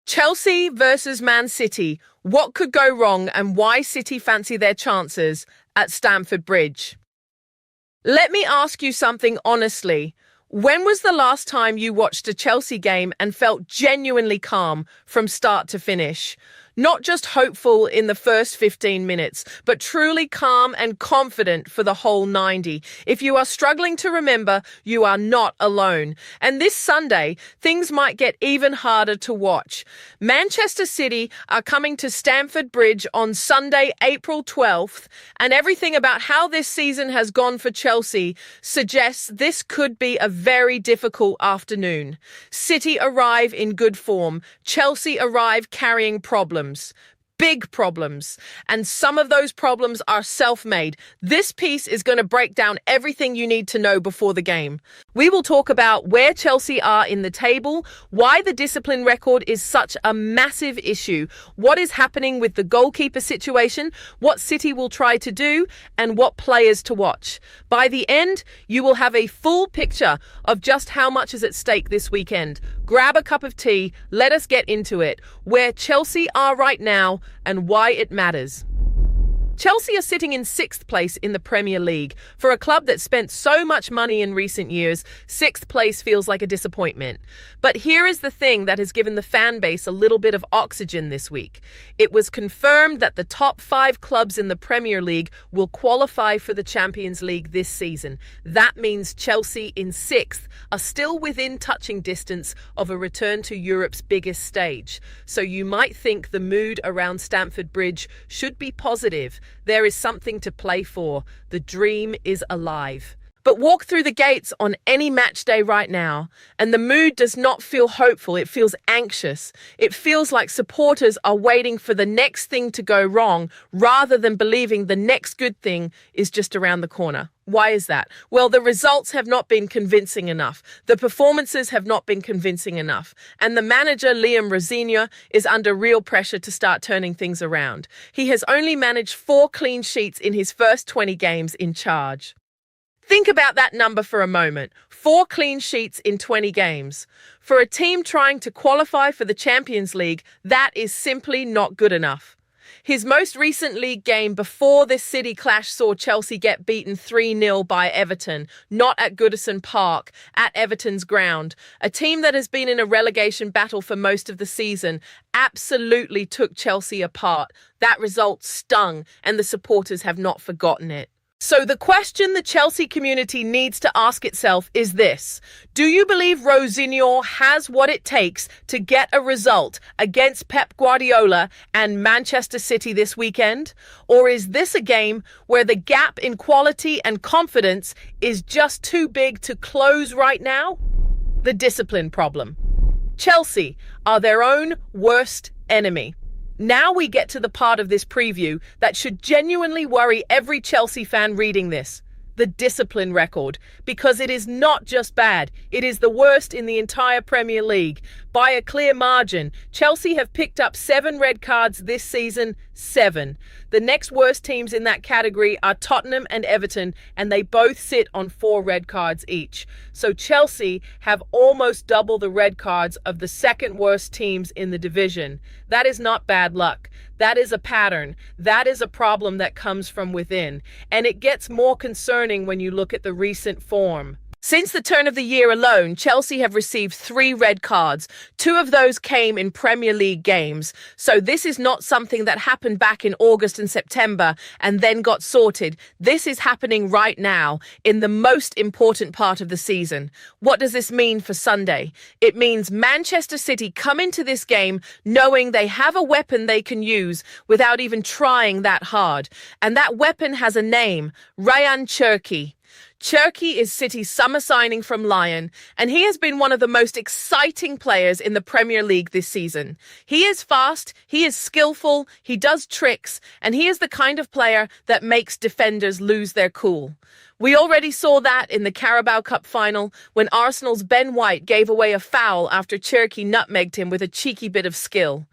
Chelsea versus Man City. What could go wrong and why City fancy their chances at Stamford Bridge? Let me ask you something honestly. When was the last time you watched a Chelsea game and felt genuinely calm from start to finish? Not just hopeful in the first 15 minutes, but truly calm and confident for the whole 90. If you are struggling to remember, you are not alone. And this Sunday, things might get even harder to watch. Manchester City are coming to Stamford Bridge on Sunday, April 12th, and everything about how this season has gone for Chelsea suggests this could be a very difficult afternoon. City arrive in good form. Chelsea arrive carrying problems. Big problems. And some of those problems are self-made. This piece is going to break down everything you need to know before the game. We will talk about where Chelsea are in the table, why the discipline record is such a massive issue, what is happening with the goalkeeper situation, what City will try to do, and what players to watch. By the end, you will have a full picture of just how much is at stake this weekend. Grab a cup of tea, let us get into it, where Chelsea are right now and why it matters. Chelsea are sitting in 6th place in the Premier League. For a club that spent so much money in recent years, 6th place feels like a disappointment. But here is the thing that has given the fan base a little bit of oxygen this week. It was confirmed that the top 5 clubs in the Premier League will qualify for the Champions League this season. That means Chelsea in 6th are still within touching distance of a return to Europe's biggest stage. So you might think the mood around Stamford Bridge should be positive. There is something to play for. The dream is alive. But walk through the gates on any match day right now, and the mood does not feel hopeful. It feels anxious. It feels like supporters are waiting for the next thing to go wrong rather than believing the next good thing is just around the corner. Why is that? Well, the results have not been convincing enough. The performances have not been convincing enough. And the manager, Liam Rosenior, is under real pressure to start turning things around. He has only managed 4 clean sheets in his first 20 games in charge. Think about that number for a moment. 4 clean sheets in 20 games. For a team trying to qualify for the Champions League, that is simply not good enough. His most recent league game before this City clash saw Chelsea get beaten 3-0 by Everton, not at Goodison Park, at Everton's ground. A team that has been in a relegation battle for most of the season absolutely took Chelsea apart. That result stung, and the supporters have not forgotten it. So the question the Chelsea community needs to ask itself is this. Do you believe Rosenior has what it takes to get a result against Pep Guardiola and Manchester City this weekend? Or is this a game where the gap in quality and confidence is just too big to close right now? The discipline problem. Chelsea are their own worst enemy. Now we get to the part of this preview that should genuinely worry every Chelsea fan reading this. The discipline record, because it is not just bad, it is the worst in the entire Premier League. By a clear margin, Chelsea have picked up 7 red cards this season, 7. The next worst teams in that category are Tottenham and Everton, and they both sit on 4 red cards each. So Chelsea have almost double the red cards of the second worst teams in the division. That is not bad luck. That is a pattern. That is a problem that comes from within. And it gets more concerning when you look at the recent form. Since the turn of the year alone, Chelsea have received 3 red cards. 2 of those came in Premier League games. So this is not something that happened back in August and September and then got sorted. This is happening right now in the most important part of the season. What does this mean for Sunday? It means Manchester City come into this game knowing they have a weapon they can use without even trying that hard. And that weapon has a name, Rayan Cherki. Cherki is City's summer signing from Lyon, and he has been one of the most exciting players in the Premier League this season. He is fast, he is skillful, he does tricks, and he is the kind of player that makes defenders lose their cool. We already saw that in the Carabao Cup final when Arsenal's Ben White gave away a foul after Cherki nutmegged him with a cheeky bit of skill.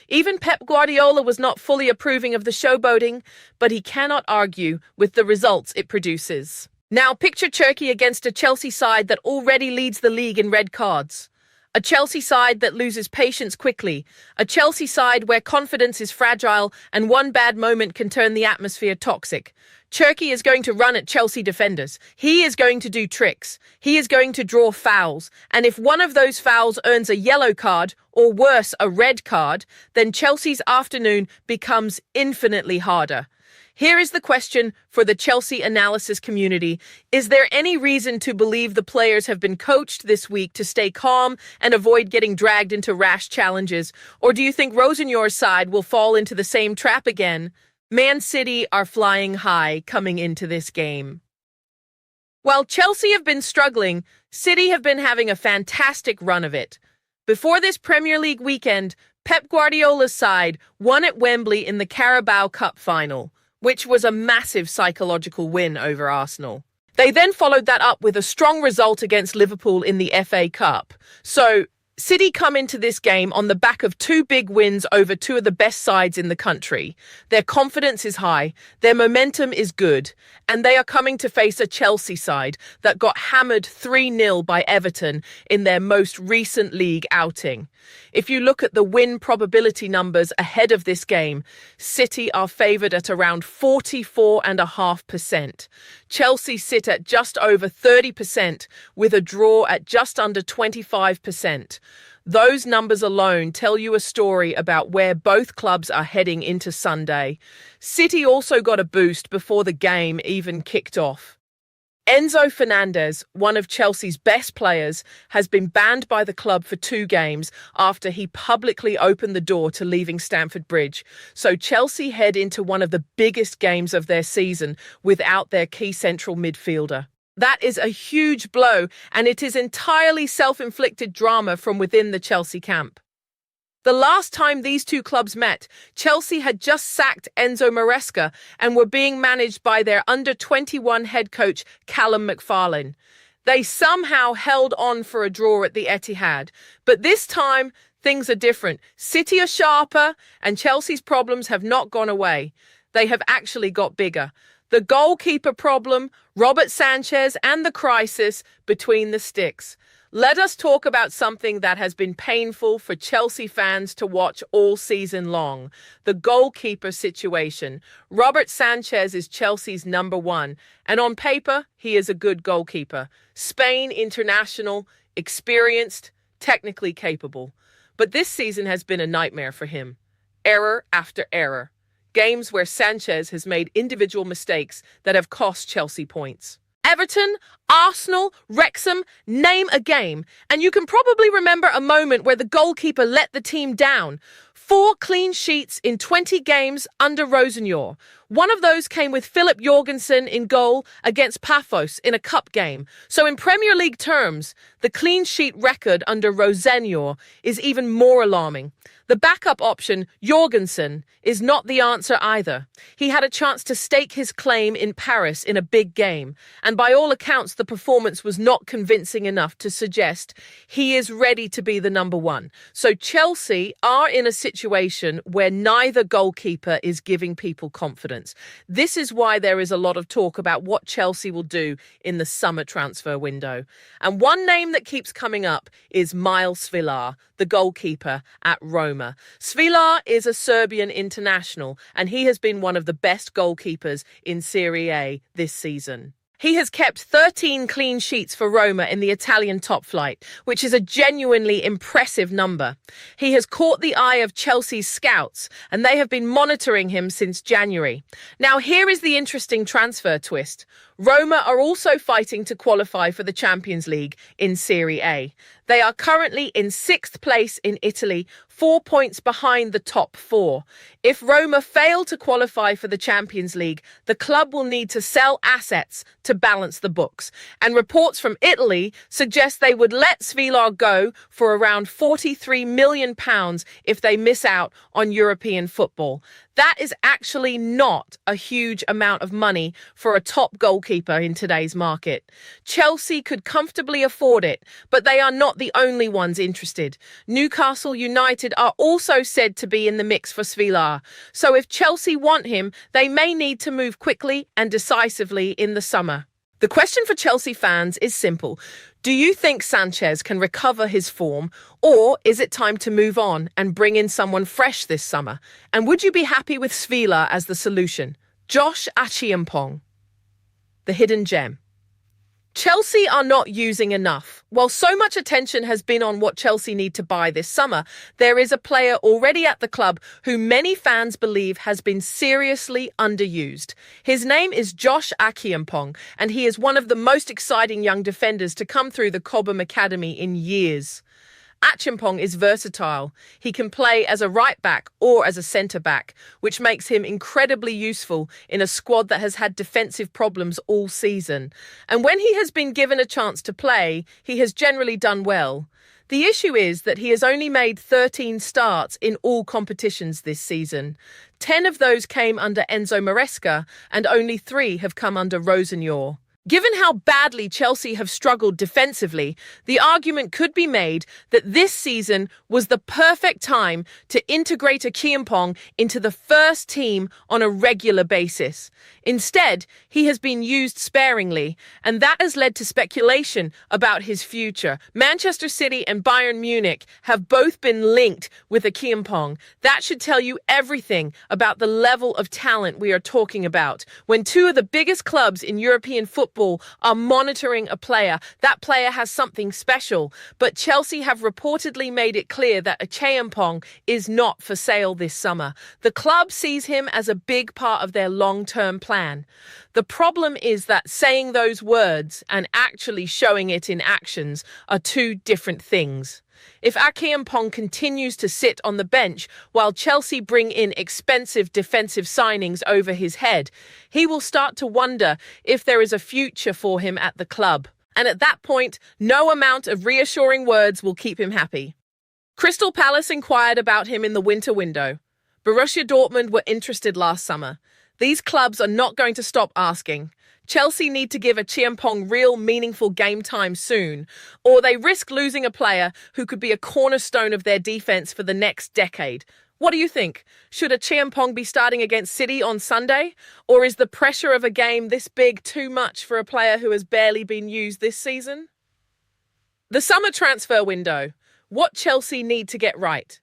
Even Pep Guardiola was not fully approving of the showboating, but he cannot argue with the results it produces. Now picture Cherki against a Chelsea side that already leads the league in red cards. A Chelsea side that loses patience quickly. A Chelsea side where confidence is fragile and one bad moment can turn the atmosphere toxic. Cherky is going to run at Chelsea defenders. He is going to do tricks. He is going to draw fouls. And if one of those fouls earns a yellow card, or worse, a red card, then Chelsea's afternoon becomes infinitely harder. Here is the question for the Chelsea analysis community. Is there any reason to believe the players have been coached this week to stay calm and avoid getting dragged into rash challenges? Or do you think Rosenior's side will fall into the same trap again? Man City are flying high coming into this game. While Chelsea have been struggling, City have been having a fantastic run of it. Before this Premier League weekend, Pep Guardiola's side won at Wembley in the Carabao Cup final, which was a massive psychological win over Arsenal. They then followed that up with a strong result against Liverpool in the FA Cup. So, City come into this game on the back of two big wins over two of the best sides in the country. Their confidence is high, their momentum is good, and they are coming to face a Chelsea side that got hammered 3-0 by Everton in their most recent league outing. If you look at the win probability numbers ahead of this game, City are favoured at around 44.5%. Chelsea sit at just over 30%, with a draw at just under 25%. Those numbers alone tell you a story about where both clubs are heading into Sunday. City also got a boost before the game even kicked off. Enzo Fernandez, one of Chelsea's best players, has been banned by the club for 2 games after he publicly opened the door to leaving Stamford Bridge. So Chelsea head into one of the biggest games of their season without their key central midfielder. That is a huge blow, and it is entirely self-inflicted drama from within the Chelsea camp. The last time these two clubs met, Chelsea had just sacked Enzo Maresca and were being managed by their under-21 head coach Callum McFarlane. They somehow held on for a draw at the Etihad, but this time things are different. City are sharper, and Chelsea's problems have not gone away. They have actually got bigger. The goalkeeper problem, Robert Sanchez, and the crisis between the sticks. Let us talk about something that has been painful for Chelsea fans to watch all season long, the goalkeeper situation. Robert Sanchez is Chelsea's number 1, and on paper, he is a good goalkeeper. Spain international, experienced, technically capable. But this season has been a nightmare for him. Error after error. Games where Sanchez has made individual mistakes that have cost Chelsea points. Everton, Arsenal, Wrexham, name a game, and you can probably remember a moment where the goalkeeper let the team down. 4 clean sheets in 20 games under Rosenior. One of those came with Philip Jorgensen in goal against Paphos in a cup game. So in Premier League terms, the clean sheet record under Rosenior is even more alarming. The backup option, Jorgensen, is not the answer either. He had a chance to stake his claim in Paris in a big game, and by all accounts the performance was not convincing enough to suggest he is ready to be the number 1. So Chelsea are in a situation where neither goalkeeper is giving people confidence. This is why there is a lot of talk about what Chelsea will do in the summer transfer window. And one name that keeps coming up is Miles Svilar, the goalkeeper at Roma. Svilar is a Serbian international, and he has been one of the best goalkeepers in Serie A this season. He has kept 13 clean sheets for Roma in the Italian top flight, which is a genuinely impressive number. He has caught the eye of Chelsea's scouts, and they have been monitoring him since January. Now, here is the interesting transfer twist. Roma are also fighting to qualify for the Champions League in Serie A. They are currently in 6th place in Italy, 4 points behind the top 4. If Roma fail to qualify for the Champions League, the club will need to sell assets to balance the books. And reports from Italy suggest they would let Svilar go for around £43 million if they miss out on European football. That is actually not a huge amount of money for a top goalkeeper in today's market. Chelsea could comfortably afford it, but they are not the only ones interested. Newcastle United are also said to be in the mix for Svilar. So if Chelsea want him, they may need to move quickly and decisively in the summer. The question for Chelsea fans is simple. Do you think Sanchez can recover his form, or is it time to move on and bring in someone fresh this summer? And would you be happy with Svila as the solution? Josh Achiampong, the hidden gem. Chelsea are not using enough. While so much attention has been on what Chelsea need to buy this summer, there is a player already at the club who many fans believe has been seriously underused. His name is Josh Achiampong, and he is one of the most exciting young defenders to come through the Cobham Academy in years. Achiampong is versatile. He can play as a right back or as a centre back, which makes him incredibly useful in a squad that has had defensive problems all season. And when he has been given a chance to play, he has generally done well. The issue is that he has only made 13 starts in all competitions this season. 10 of those came under Enzo Maresca, and only 3 have come under Rosenior. Given how badly Chelsea have struggled defensively, the argument could be made that this season was the perfect time to integrate Achiampong into the first team on a regular basis. Instead, he has been used sparingly, and that has led to speculation about his future. Manchester City and Bayern Munich have both been linked with Achiampong. That should tell you everything about the level of talent we are talking about. When 2 of the biggest clubs in European football are monitoring a player, that player has something special. But Chelsea have reportedly made it clear that Achiampong is not for sale this summer. The club sees him as a big part of their long-term plan. The problem is that saying those words and actually showing it in actions are 2 different things. If Achiampong continues to sit on the bench while Chelsea bring in expensive defensive signings over his head, he will start to wonder if there is a future for him at the club. And at that point, no amount of reassuring words will keep him happy. Crystal Palace inquired about him in the winter window. Borussia Dortmund were interested last summer. These clubs are not going to stop asking. Chelsea need to give Achiampong real meaningful game time soon, or they risk losing a player who could be a cornerstone of their defense for the next decade. What do you think? Should Achiampong be starting against City on Sunday? Or is the pressure of a game this big too much for a player who has barely been used this season? The summer transfer window. What Chelsea need to get right.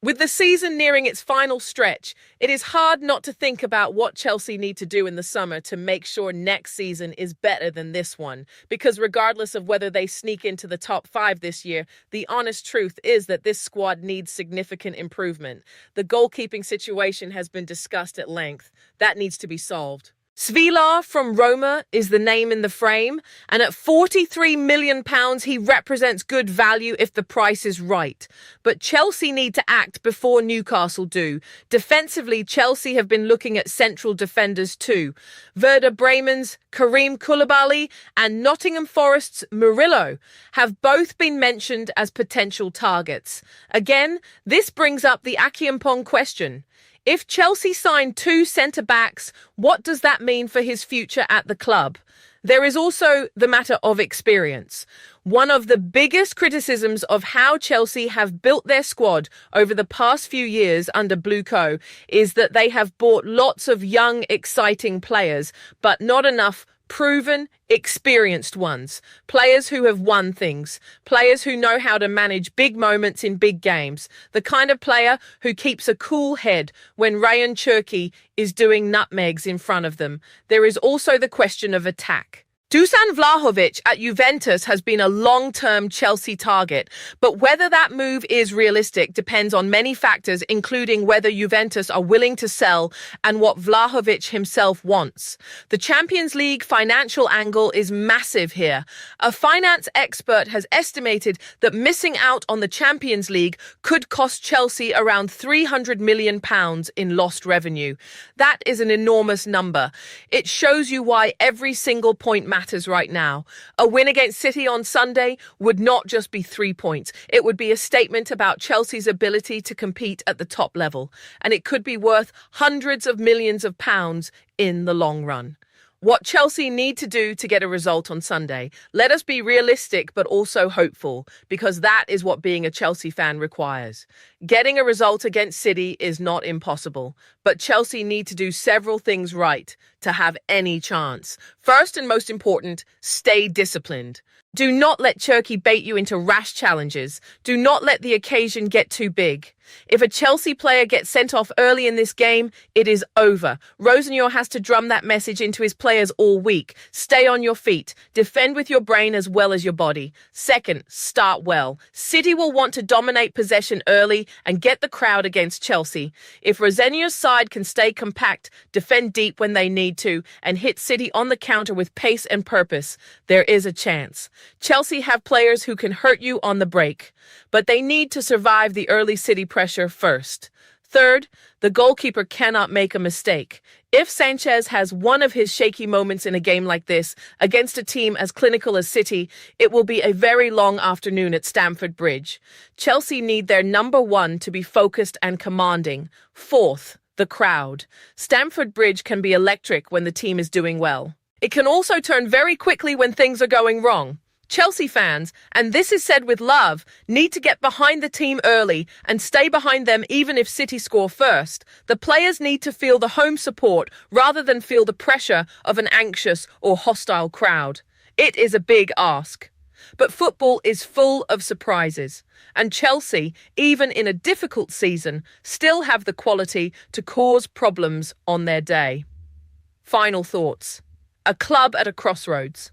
With the season nearing its final stretch, it is hard not to think about what Chelsea need to do in the summer to make sure next season is better than this one. Because regardless of whether they sneak into the top 5 this year, the honest truth is that this squad needs significant improvement. The goalkeeping situation has been discussed at length. That needs to be solved. Svila from Roma is the name in the frame, and at £43 million he represents good value if the price is right. But Chelsea need to act before Newcastle do. Defensively, Chelsea have been looking at central defenders too. Werder Bremen's Karim Koulibaly and Nottingham Forest's Murillo have both been mentioned as potential targets. Again, this brings up the Achiampong question. If Chelsea signed 2 centre-backs, what does that mean for his future at the club? There is also the matter of experience. One of the biggest criticisms of how Chelsea have built their squad over the past few years under Bluco is that they have bought lots of young, exciting players, but not enough proven, experienced ones. Players who have won things. Players who know how to manage big moments in big games. The kind of player who keeps a cool head when Ryan Cherki is doing nutmegs in front of them. There is also the question of attack. Dusan Vlahovic at Juventus has been a long-term Chelsea target, but whether that move is realistic depends on many factors, including whether Juventus are willing to sell and what Vlahovic himself wants. The Champions League financial angle is massive here. A finance expert has estimated that missing out on the Champions League could cost Chelsea around £300 million in lost revenue. That is an enormous number. It shows you why every single point matters right now. A win against City on Sunday would not just be 3 points. It would be a statement about Chelsea's ability to compete at the top level, and it could be worth hundreds of millions of pounds in the long run. What Chelsea need to do to get a result on Sunday. Let us be realistic but also hopeful, because that is what being a Chelsea fan requires. Getting a result against City is not impossible, but Chelsea need to do several things right to have any chance. First and most important, stay disciplined. Do not let Turkey bait you into rash challenges. Do not let the occasion get too big. If a Chelsea player gets sent off early in this game, it is over. Rosenior has to drum that message into his players all week. Stay on your feet. Defend with your brain as well as your body. Second, start well. City will want to dominate possession early and get the crowd against Chelsea. If Rosenior's side can stay compact, defend deep when they need to, and hit City on the counter with pace and purpose, there is a chance. Chelsea have players who can hurt you on the break, but they need to survive the early City pressure first. Third, the goalkeeper cannot make a mistake. If Sanchez has one of his shaky moments in a game like this against a team as clinical as City, it will be a very long afternoon at Stamford Bridge. Chelsea need their number one to be focused and commanding. Fourth, the crowd. Stamford Bridge can be electric when the team is doing well. It can also turn very quickly when things are going wrong. Chelsea fans, and this is said with love, need to get behind the team early and stay behind them even if City score first. The players need to feel the home support rather than feel the pressure of an anxious or hostile crowd. It is a big ask. But football is full of surprises, and Chelsea, even in a difficult season, still have the quality to cause problems on their day. Final thoughts. A club at a crossroads.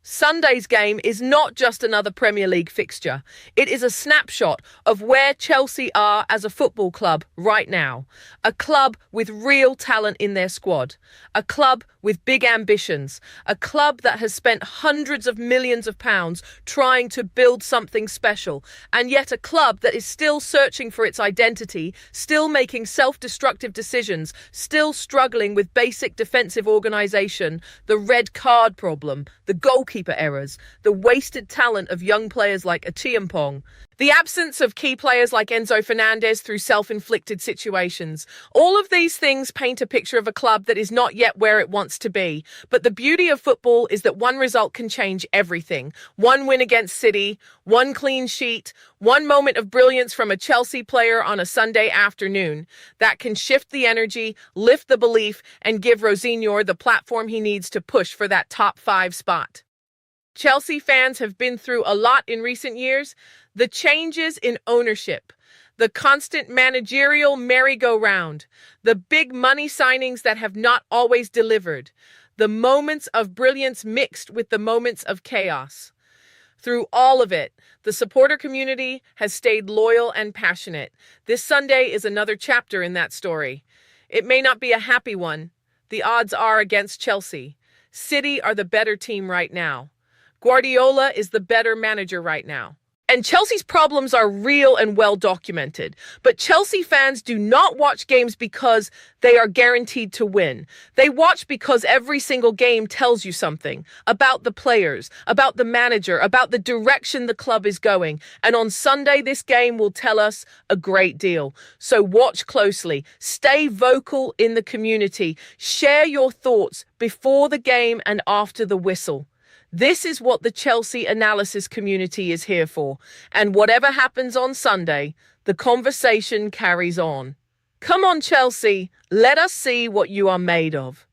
Sunday's game is not just another Premier League fixture. It is a snapshot of where Chelsea are as a football club right now. A club with real talent in their squad. A club with big ambitions. A club that has spent hundreds of millions of pounds trying to build something special. And yet a club that is still searching for its identity, still making self-destructive decisions, still struggling with basic defensive organisation, the red card problem, the goalkeeper errors, the wasted talent of young players like Achiampong, the absence of key players like Enzo Fernandez through self-inflicted situations. All of these things paint a picture of a club that is not yet where it wants to be. But the beauty of football is that one result can change everything. One win against City, one clean sheet, one moment of brilliance from a Chelsea player on a Sunday afternoon that can shift the energy, lift the belief, and give Rosenior the platform he needs to push for that top 5 spot. Chelsea fans have been through a lot in recent years. The changes in ownership, the constant managerial merry-go-round, the big money signings that have not always delivered, the moments of brilliance mixed with the moments of chaos. Through all of it, the supporter community has stayed loyal and passionate. This Sunday is another chapter in that story. It may not be a happy one. The odds are against Chelsea. City are the better team right now. Guardiola is the better manager right now. And Chelsea's problems are real and well documented. But Chelsea fans do not watch games because they are guaranteed to win. They watch because every single game tells you something about the players, about the manager, about the direction the club is going. And on Sunday, this game will tell us a great deal. So watch closely. Stay vocal in the community. Share your thoughts before the game and after the whistle. This is what the Chelsea analysis community is here for. And whatever happens on Sunday, the conversation carries on. Come on, Chelsea. Let us see what you are made of.